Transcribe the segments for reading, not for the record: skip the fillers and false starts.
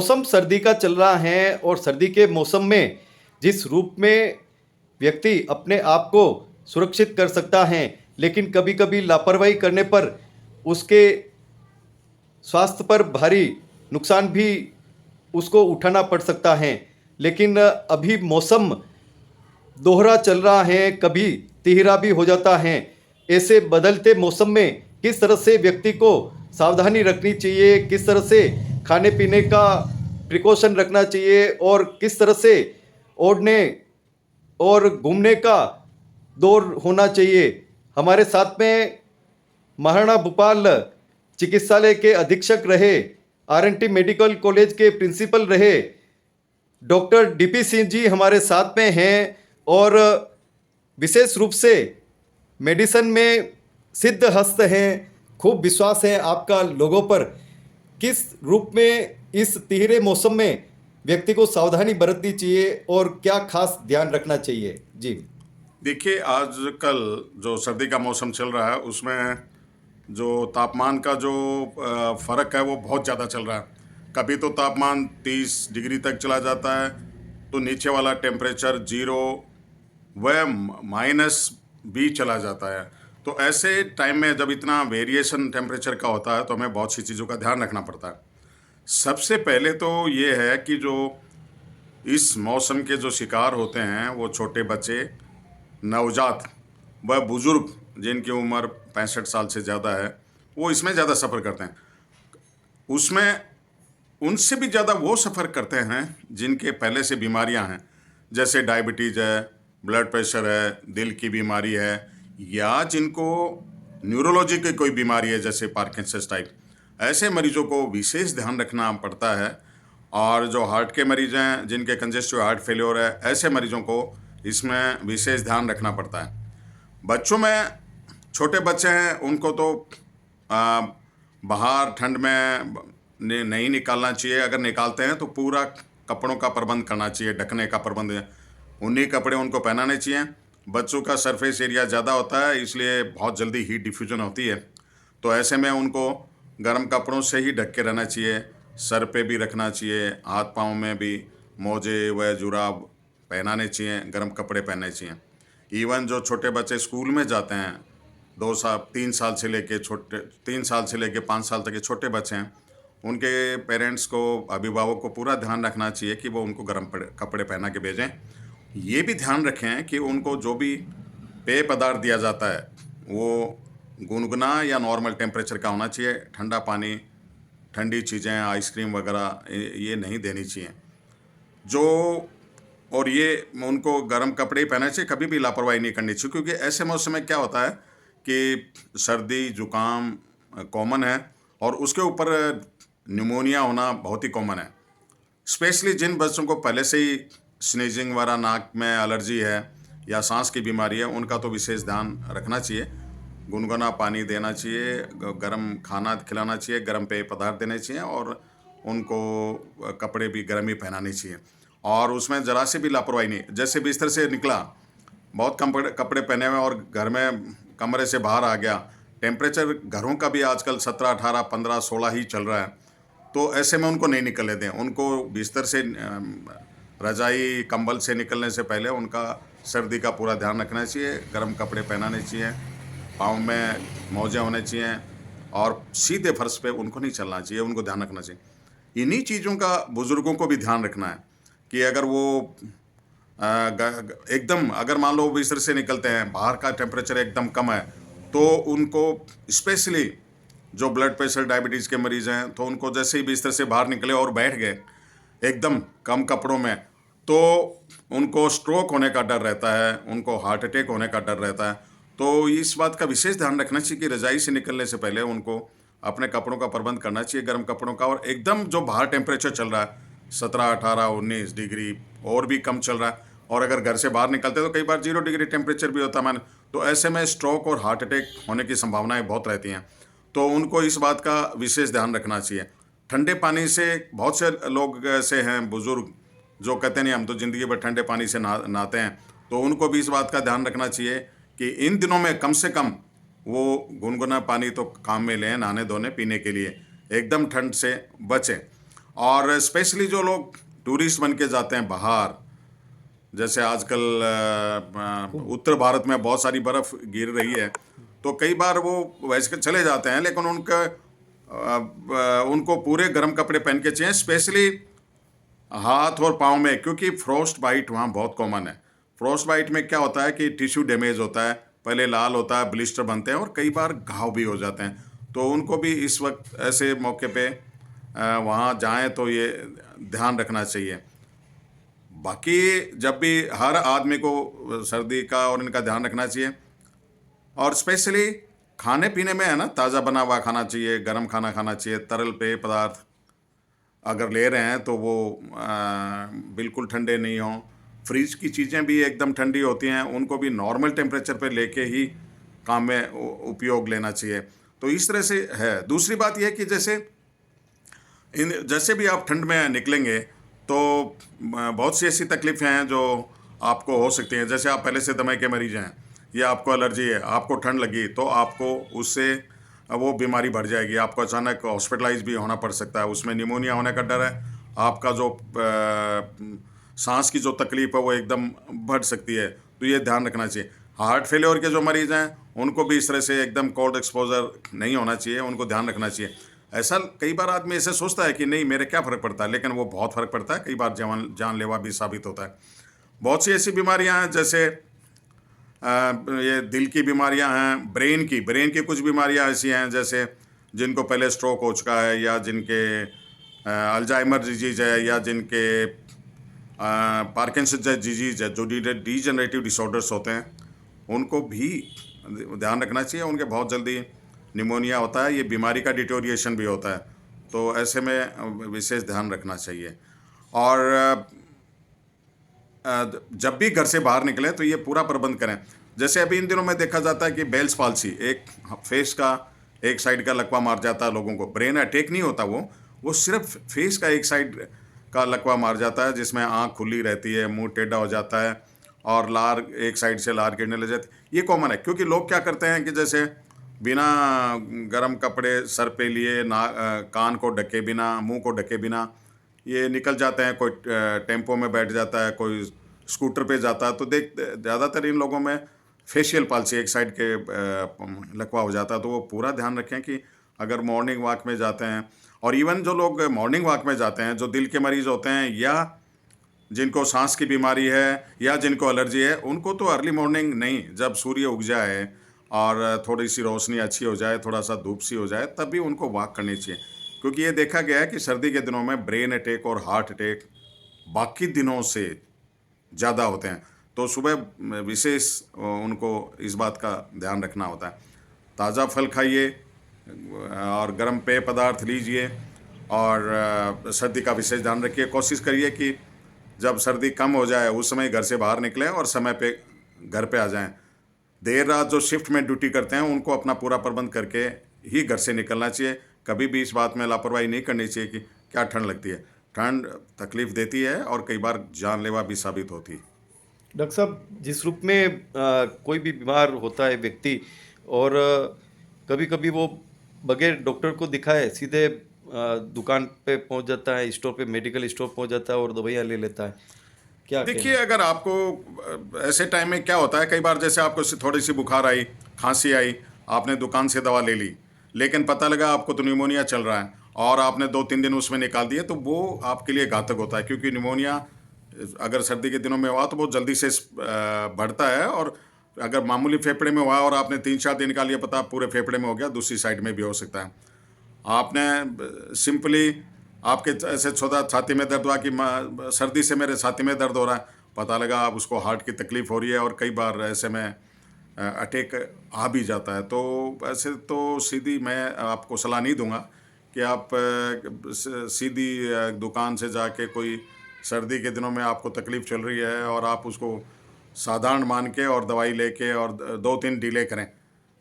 मौसम सर्दी का चल रहा है और सर्दी के मौसम में जिस रूप में व्यक्ति अपने आप को सुरक्षित कर सकता है, लेकिन कभी-कभी लापरवाही करने पर उसके स्वास्थ्य पर भारी नुकसान भी उसको उठाना पड़ सकता है। लेकिन अभी मौसम दोहरा चल रहा है, कभी तिहरा भी हो जाता है। ऐसे बदलते मौसम में किस तरह से व्यक्ति को सावधानी रखनी चाहिए, किस तरह से खाने पीने का प्रिकॉशन रखना चाहिए और किस तरह से ओढ़ने और घूमने का दौर होना चाहिए। हमारे साथ में महाराणा भूपाल चिकित्सालय के अधीक्षक रहे, आरएनटी मेडिकल कॉलेज के प्रिंसिपल रहे डॉक्टर डीपी सिंह जी हमारे साथ में हैं और विशेष रूप से मेडिसिन में सिद्ध हस्त हैं। खूब विश्वास है आपका लोगों पर। किस रूप में इस तिहरे मौसम में व्यक्ति को सावधानी बरतनी चाहिए और क्या खास ध्यान रखना चाहिए? जी देखिए, आजकल जो सर्दी का मौसम चल रहा है उसमें जो तापमान का जो फ़र्क है वो बहुत ज़्यादा चल रहा है। कभी तो तापमान 30 डिग्री तक चला जाता है, तो नीचे वाला टेम्परेचर ज़ीरो वह माइनस भी चला जाता है। तो ऐसे टाइम में जब इतना वेरिएशन टेम्परेचर का होता है तो हमें बहुत सी चीज़ों का ध्यान रखना पड़ता है। सबसे पहले तो ये है कि जो इस मौसम के जो शिकार होते हैं वो छोटे बच्चे, नवजात व बुज़ुर्ग जिनकी उम्र 65 साल से ज़्यादा है, वो इसमें ज़्यादा सफ़र करते हैं। उसमें उनसे भी ज़्यादा वो सफ़र करते हैं जिनके पहले से बीमारियां हैं, जैसे डायबिटीज़ है, ब्लड प्रेशर है, दिल की बीमारी है, या जिनको न्यूरोलॉजी की कोई बीमारी है जैसे पार्किंसंस टाइप। ऐसे मरीजों को विशेष ध्यान रखना पड़ता है। और जो हार्ट के मरीज़ हैं, जिनके कंजेस्टिव हार्ट फेल्योर है, ऐसे मरीजों को इसमें विशेष ध्यान रखना पड़ता है। बच्चों में, छोटे बच्चे हैं उनको तो आ, बाहर ठंड में नहीं निकालना चाहिए। अगर निकालते हैं तो पूरा कपड़ों का प्रबंध करना चाहिए, ढकने का प्रबंध, उन्हीं कपड़े उनको पहनाने चाहिए। बच्चों का सरफेस एरिया ज़्यादा होता है, इसलिए बहुत जल्दी हीट डिफ्यूजन होती है, तो ऐसे में उनको गर्म कपड़ों से ही ढक के रहना चाहिए। सर पे भी रखना चाहिए, हाथ पाँव में भी मोजे व जुराब पहनाने चाहिए, गर्म कपड़े पहनने चाहिए। इवन जो छोटे बच्चे स्कूल में जाते हैं, 3 साल से लेके 5 साल तक के छोटे बच्चे हैं, उनके पेरेंट्स को, अभिभावक को पूरा ध्यान रखना चाहिए कि वो उनको गर्म कपड़े पहना के भेजें। ये भी ध्यान रखें कि उनको जो भी पेय पदार्थ दिया जाता है वो गुनगुना या नॉर्मल टेम्परेचर का होना चाहिए। ठंडा पानी, ठंडी चीज़ें, आइसक्रीम वगैरह ये नहीं देनी चाहिए। जो और ये उनको गर्म कपड़े ही पहनने चाहिए, कभी भी लापरवाही नहीं करनी चाहिए, क्योंकि ऐसे मौसम में क्या होता है कि सर्दी जुकाम कॉमन है और उसके ऊपर न्यूमोनिया होना बहुत ही कॉमन है। स्पेशली जिन बच्चों को पहले से ही स्नीजिंग वगैरह, नाक में एलर्जी है या सांस की बीमारी है, उनका तो विशेष ध्यान रखना चाहिए। गुनगुना पानी देना चाहिए, गर्म खाना खिलाना चाहिए, गर्म पेय पदार्थ देने चाहिए और उनको कपड़े भी गर्म ही पहनाने चाहिए। और उसमें ज़रा से भी लापरवाही नहीं। जैसे बिस्तर से निकला, बहुत कम कपड़े पहने हुए और घर में कमरे से बाहर आ गया, टेम्परेचर घरों का भी आजकल 17, 18, 15, 16 ही चल रहा है, तो ऐसे में उनको नहीं निकलने दें। उनको बिस्तर से, रजाई कंबल से निकलने से पहले उनका सर्दी का पूरा ध्यान रखना चाहिए, गर्म कपड़े पहनाने चाहिए, पाँव में मोजे होने चाहिए और सीधे फर्श पे उनको नहीं चलना चाहिए, उनको ध्यान रखना चाहिए। इन्हीं चीज़ों का बुज़ुर्गों को भी ध्यान रखना है कि अगर वो एकदम, अगर मान लो बिस्तर से निकलते हैं, बाहर का टेम्परेचर एकदम कम है, तो उनको स्पेशली जो ब्लड प्रेशर, डायबिटीज़ के मरीज़ हैं, तो उनको जैसे ही बिस्तर से बाहर निकले और बैठ गए एकदम कम कपड़ों में, तो उनको स्ट्रोक होने का डर रहता है, उनको हार्ट अटैक होने का डर रहता है। तो इस बात का विशेष ध्यान रखना चाहिए कि रज़ाई से निकलने से पहले उनको अपने कपड़ों का प्रबंध करना चाहिए, गर्म कपड़ों का। और एकदम जो बाहर टेम्परेचर चल रहा है 17, 18, 19 डिग्री और भी कम चल रहा है, और अगर घर से बाहर निकलते हैं तो कई बार 0 डिग्री टेम्परेचर भी होता है, तो ऐसे में स्ट्रोक और हार्ट अटैक होने की संभावनाएं बहुत रहती हैं। तो उनको इस बात का विशेष ध्यान रखना चाहिए। ठंडे पानी से बहुत से लोग ऐसे हैं बुज़ुर्ग जो कहते नहीं हम तो ज़िंदगी भर ठंडे पानी से नहाते हैं, तो उनको भी इस बात का ध्यान रखना चाहिए कि इन दिनों में कम से कम वो गुनगुना पानी तो काम में लें, नहाने धोने पीने के लिए, एकदम ठंड से बचें। और स्पेशली जो लोग टूरिस्ट बन के जाते हैं बाहर, जैसे आजकल उत्तर भारत में बहुत सारी बर्फ़ गिर रही है, तो कई बार वो वैसे चले जाते हैं, लेकिन उनको पूरे गर्म कपड़े पहन के चाहिए, स्पेशली हाथ और पाँव में, क्योंकि फ्रोस्ट बाइट वहाँ बहुत कॉमन है। फ्रोस्ट बाइट में क्या होता है कि टिश्यू डैमेज होता है, पहले लाल होता है, ब्लिस्टर बनते हैं और कई बार घाव भी हो जाते हैं। तो उनको भी इस वक्त ऐसे मौके पे वहाँ जाएं तो ये ध्यान रखना चाहिए। बाकी जब भी हर आदमी को सर्दी का और इनका ध्यान रखना चाहिए, और स्पेशली खाने पीने में है ना, ताज़ा बना हुआ खाना चाहिए, गर्म खाना खाना चाहिए। तरल पेय पदार्थ अगर ले रहे हैं तो वो बिल्कुल ठंडे नहीं हों। फ्रिज की चीज़ें भी एकदम ठंडी होती हैं, उनको भी नॉर्मल टेम्परेचर पे लेके ही काम में उपयोग लेना चाहिए। तो इस तरह से है। दूसरी बात यह है कि जैसे भी आप ठंड में निकलेंगे तो बहुत सी ऐसी तकलीफ़ें हैं जो आपको हो सकती हैं। जैसे आप पहले से दमे के मरीज हैं या आपको एलर्जी है, आपको ठंड लगी, तो आपको उससे वो बीमारी बढ़ जाएगी, आपको अचानक हॉस्पिटलाइज भी होना पड़ सकता है, उसमें निमोनिया होने का डर है, आपका जो सांस की जो तकलीफ है वो एकदम बढ़ सकती है। तो ये ध्यान रखना चाहिए। हार्ट फेलियर के जो मरीज़ हैं उनको भी इस तरह से एकदम कोल्ड एक्सपोजर नहीं होना चाहिए, उनको ध्यान रखना चाहिए। ऐसा कई बार आदमी ऐसे सोचता है कि नहीं मेरे क्या फ़र्क पड़ता है, लेकिन वो बहुत फ़र्क पड़ता है, कई बार जानलेवा भी साबित होता है। बहुत सी ऐसी बीमारियां हैं, जैसे ये दिल की बीमारियां हैं, ब्रेन की कुछ बीमारियां ऐसी हैं जैसे जिनको पहले स्ट्रोक हो चुका है, या जिनके अल्जाइमर डिजीज़ है, या जिनके पार्किंसन डिजीज़ है, जो डीजनरेटिव डिसऑर्डर्स होते हैं, उनको भी ध्यान रखना चाहिए। उनके बहुत जल्दी निमोनिया होता है, ये बीमारी का डिटोरिएशन भी होता है, तो ऐसे में विशेष ध्यान रखना चाहिए। और जब भी घर से बाहर निकलें तो ये पूरा प्रबंध करें। जैसे अभी इन दिनों में देखा जाता है कि बेल्स पाल्सी, एक फेस का एक साइड का लकवा मार जाता है लोगों को। ब्रेन अटैक नहीं होता, वो सिर्फ फेस का एक साइड का लकवा मार जाता है, जिसमें आँख खुली रहती है, मुंह टेढ़ा हो जाता है और लार एक साइड से लार गिरने लग जाती है। ये कॉमन है, क्योंकि लोग क्या करते हैं कि जैसे बिना गर्म कपड़े सर पे लिए, कान को ढके बिना, मुंह को ढके बिना ये निकल जाते हैं। कोई टेम्पो में बैठ जाता है, कोई स्कूटर पे जाता है, तो ज़्यादातर इन लोगों में फेशियल पाल्सी एक साइड के लकवा हो जाता है। तो वो पूरा ध्यान रखें कि अगर मॉर्निंग वॉक में जाते हैं, और इवन जो लोग मॉर्निंग वॉक में जाते हैं, जो दिल के मरीज़ होते हैं या जिनको सांस की बीमारी है या जिनको एलर्जी है, उनको तो अर्ली मॉर्निंग नहीं, जब सूर्य उग जाए और थोड़ी सी रोशनी अच्छी हो जाए, थोड़ा सा धूप सी हो जाए, तब भी उनको वॉक करनी चाहिए। क्योंकि ये देखा गया है कि सर्दी के दिनों में ब्रेन अटैक और हार्ट अटैक बाकी दिनों से ज़्यादा होते हैं। तो सुबह विशेष उनको इस बात का ध्यान रखना होता है। ताज़ा फल खाइए और गर्म पेय पदार्थ लीजिए, और सर्दी का विशेष ध्यान रखिए। कोशिश करिए कि जब सर्दी कम हो जाए उस समय घर से बाहर निकलें और समय पे घर पे आ जाएं। देर रात जो शिफ्ट में ड्यूटी करते हैं उनको अपना पूरा प्रबंध करके ही घर से निकलना चाहिए। कभी भी इस बात में लापरवाही नहीं करनी चाहिए कि क्या ठंड लगती है। ठंड तकलीफ़ देती है और कई बार जानलेवा भी साबित होती है। डॉक्टर साहब, जिस रूप में कोई भी बीमार होता है व्यक्ति, और कभी कभी वो बगैर डॉक्टर को दिखाए सीधे दुकान पे पहुंच जाता है, स्टोर पे, मेडिकल स्टोर पहुंच जाता है और दवाइयाँ ले लेता है, क्या देखिए, अगर आपको ऐसे टाइम में क्या होता है, कई बार जैसे आपको थोड़ी सी बुखार आई, खांसी आई, आपने दुकान से दवा ले ली, लेकिन पता लगा आपको तो निमोनिया चल रहा है और आपने 2-3 दिन उसमें निकाल दिए, तो वो आपके लिए घातक होता है। क्योंकि निमोनिया अगर सर्दी के दिनों में हुआ तो बहुत जल्दी से बढ़ता है, और अगर मामूली फेफड़े में हुआ और आपने 3-4 दिन निकाल लिया, पता पूरे फेफड़े में हो गया, दूसरी साइड में भी हो सकता है। आपने सिंपली आपके ऐसे छोटा छाती में दर्द हुआ कि सर्दी से मेरे छाती में दर्द हो रहा है, पता लगा आप उसको हार्ट की तकलीफ़ हो रही है, और कई बार ऐसे में अटैक आ भी जाता है। तो ऐसे तो सीधी मैं आपको सलाह नहीं दूंगा कि आप सीधी दुकान से जाके, कोई सर्दी के दिनों में आपको तकलीफ़ चल रही है और आप उसको साधारण मान के और दवाई लेके और 2-3 डिले करें।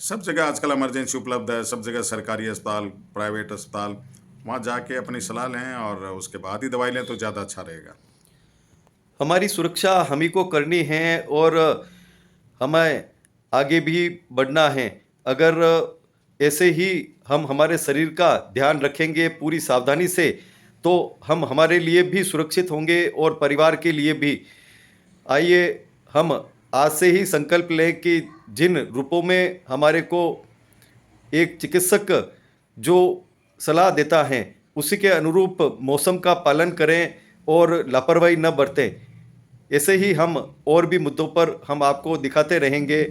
सब जगह आजकल इमरजेंसी उपलब्ध है, सब जगह सरकारी अस्पताल, प्राइवेट अस्पताल, वहाँ जाके अपनी सलाह लें और उसके बाद ही दवाई लें तो ज़्यादा अच्छा रहेगा। हमारी सुरक्षा हम ही को करनी है और हमें आगे भी बढ़ना है। अगर ऐसे ही हम हमारे शरीर का ध्यान रखेंगे पूरी सावधानी से, तो हम हमारे लिए भी सुरक्षित होंगे और परिवार के लिए भी। आइए हम आज से ही संकल्प लें कि जिन रूपों में हमारे को एक चिकित्सक जो सलाह देता है उसी के अनुरूप मौसम का पालन करें और लापरवाही न बरतें। ऐसे ही हम और भी मुद्दों पर हम आपको दिखाते रहेंगे।